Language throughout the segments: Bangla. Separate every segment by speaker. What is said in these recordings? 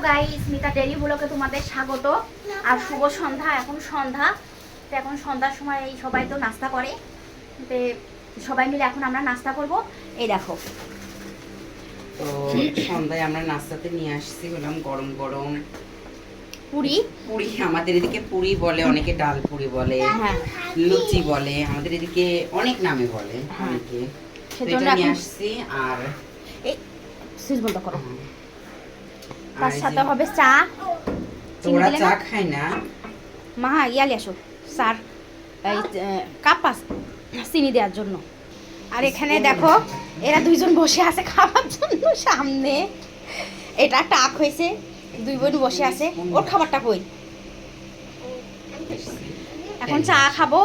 Speaker 1: গাইস, মিতা ডেইলি ব্লগে তোমাদের স্বাগত আর শুভ সন্ধ্যা। এখন সন্ধ্যা, তো এখন সন্ধ্যার সময় এই সবাই তো নাস্তা করে, তো সবাই মিলে এখন আমরা নাস্তা করব। এই দেখো,
Speaker 2: তো সন্ধ্যায় আমরা নাস্তাতে নিয়ে আসছি হলাম গরম গরম
Speaker 1: পুরি।
Speaker 2: পুরি, আমাদের এদিকে পুরি বলে, অনেকে ডাল পুরি বলে,
Speaker 1: হ্যাঁ,
Speaker 2: লুচি বলে, আমাদের এদিকে অনেক নামে বলে অনেকে। তো
Speaker 1: সেজন্য
Speaker 2: এটা নিয়ে
Speaker 1: এখন
Speaker 2: আসছি। আর
Speaker 1: এই সুইচ বন্ধ করো।
Speaker 2: আর
Speaker 1: তার
Speaker 2: এই
Speaker 1: সাথে
Speaker 2: যে-
Speaker 1: হবে চা।
Speaker 2: তো
Speaker 1: চিনি
Speaker 2: ওরা
Speaker 1: দিলে
Speaker 2: চা
Speaker 1: না?
Speaker 2: খায় না।
Speaker 1: মা ইয়ালে আসো, স্যার এই কাপ পাস চিনি দেওয়ার জন্য। আর এখানে দেখো এরা দুইজন বসে আছে খাবার জন্য সামনে। এটা টাক হয়েছে, দুই বোন বসে আছে। ওর খাবারটা কই? এখন চা খাবো।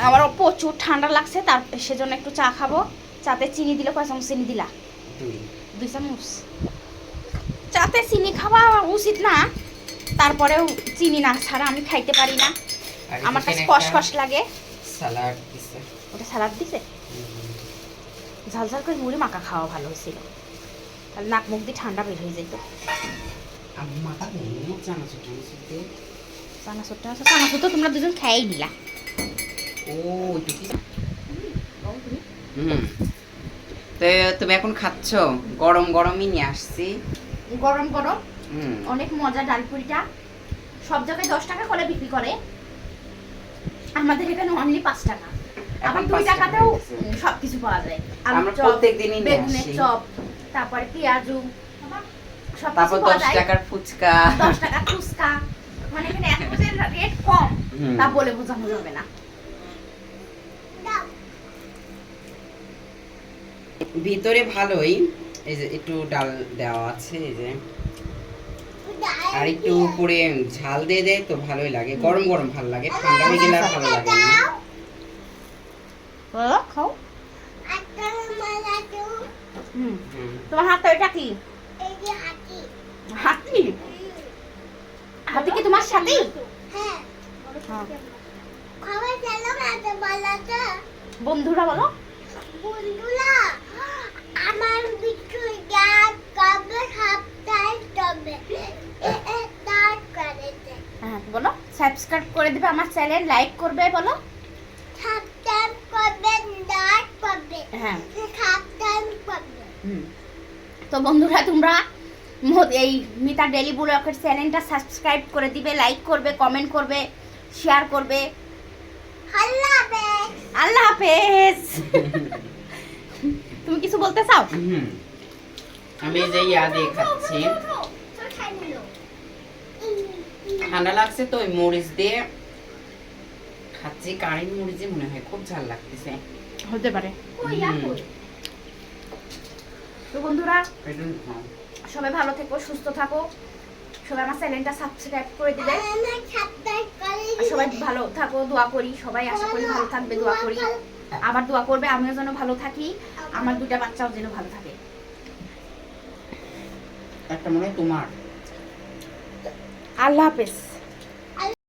Speaker 1: আমার প্রচুর ঠান্ডা লাগছে, তার সেজন্য একটু চা খাবো। চাতে চিনি দিলে কয় চামচ চিনি দিলা? 2 চামচ। চাতে চিনি খাওয়া উচিত না, তারপরেও চিনি না ছাড়া আমি খাইতে পারি না।
Speaker 2: আর
Speaker 1: আমার কাছে
Speaker 2: এখানে
Speaker 1: কষকষ লাগে।
Speaker 2: সালাড দিছে।
Speaker 1: ওটা সালাদ দিছে। ঝাল ঝাল করে মুড়ি মাখা খাওয়া ভালো হয়েছিল, তাহলে নাক মুখ দিয়ে ঠান্ডা বের হয়ে যেত।
Speaker 2: আম্মা কা নেই চানাচুর দিয়ে।
Speaker 1: চানাচুর তো তোমরা দুজন খেয়েই নিলা।
Speaker 2: ও এটা কি? তো তুমি এখন খাচ্ছ? গরম গরমই নিয়ে আসছি।
Speaker 1: গরম গরম
Speaker 2: হুম,
Speaker 1: অনেক মজা। ডালপুরিটা সব জায়গায় 10 টাকা করে বিক্রি করে, আমাদের এখানে অনলি 5 টাকা। আবার 2
Speaker 2: 5 টাকা
Speaker 1: টাকাতেও
Speaker 2: হয়ে গেছে।
Speaker 1: সবকিছু পাওয়া যায়।
Speaker 2: আমরা প্রত্যেকদিনই নিয়ে
Speaker 1: বেগুনের
Speaker 2: আসি।
Speaker 1: চপ, তারপরে পেঁয়াজু, সব
Speaker 2: তারপর
Speaker 1: কিছু পাওয়া
Speaker 2: 10
Speaker 1: যায়।
Speaker 2: টাকার ফুচকা।
Speaker 1: 10 টাকা ফুচকা, মানে এখানে এত যে রেট কম
Speaker 2: হুম।
Speaker 1: তা বলে বোঝানো যাবে না।
Speaker 2: ভিতরে ভালোই, এই যে একটু ডাল দেওয়া আছে, এই যে আর একটু উপরে ঝাল দিয়ে দেয় তো ভালোই লাগে। গরম গরম ভালো লাগে, ঠান্ডা হয়ে গেলে আর ভালো লাগে না।
Speaker 1: খাও। হুম,
Speaker 2: হুম।
Speaker 1: তোমার হাতটা এটা কি? হাতি? হাতি কি তোমার সাথে? হ্যাঁ। বন্ধুরা বলো।
Speaker 3: আমার বিট্টু গাছ কবে সপ্তাহে তবে
Speaker 1: হ্যাঁ বলো, সাবস্ক্রাইব করে দিবে আমার চ্যানেল, লাইক করবে বলো।
Speaker 3: সপ্তাহ কবে দাঁত পাবে
Speaker 1: হ্যাঁ।
Speaker 3: সপ্তাহ পাবে
Speaker 1: তো বন্ধুরা তোমরা এই মিতা ডেইলি ব্লগের চ্যানেলটা সাবস্ক্রাইব করে দিবে, লাইক করবে, কমেন্ট করবে, শেয়ার করবে।
Speaker 3: আল্লাহ হাফেজ।
Speaker 1: আল্লাহ হাফেজ। তুমি কিছু বলতে চাও?
Speaker 2: হুম। আমি এই যে ইয়া দিয়ে খাচ্ছি, ঠান্ডা লাগছে তো ওই মরিচ দিয়ে খাচ্ছি। কারি মরিচে মনে হয় খুব ঝাল লাগতেছে।
Speaker 1: হতে পারে।
Speaker 2: হুম।
Speaker 1: তো বন্ধুরা
Speaker 2: এটা খাও।
Speaker 1: সবাই ভালো থেকো, সুস্থ থাকো, সবাই আমার চ্যানেলটা সাবস্ক্রাইব করে দিবে।
Speaker 3: আমার সপ্তাহ করে
Speaker 1: আর সবাই ভালো থাকো, দোয়া করি, সবাই আশা করি ভালো থাকবে, দোয়া করি। আবার দোয়া করবে আমিও যেন ভালো থাকি, আমার 2টা বাচ্চাও যেন ভালো থাকে।
Speaker 2: একটা মনে হয় তোমার।
Speaker 1: আল্লাহ হাফেজ।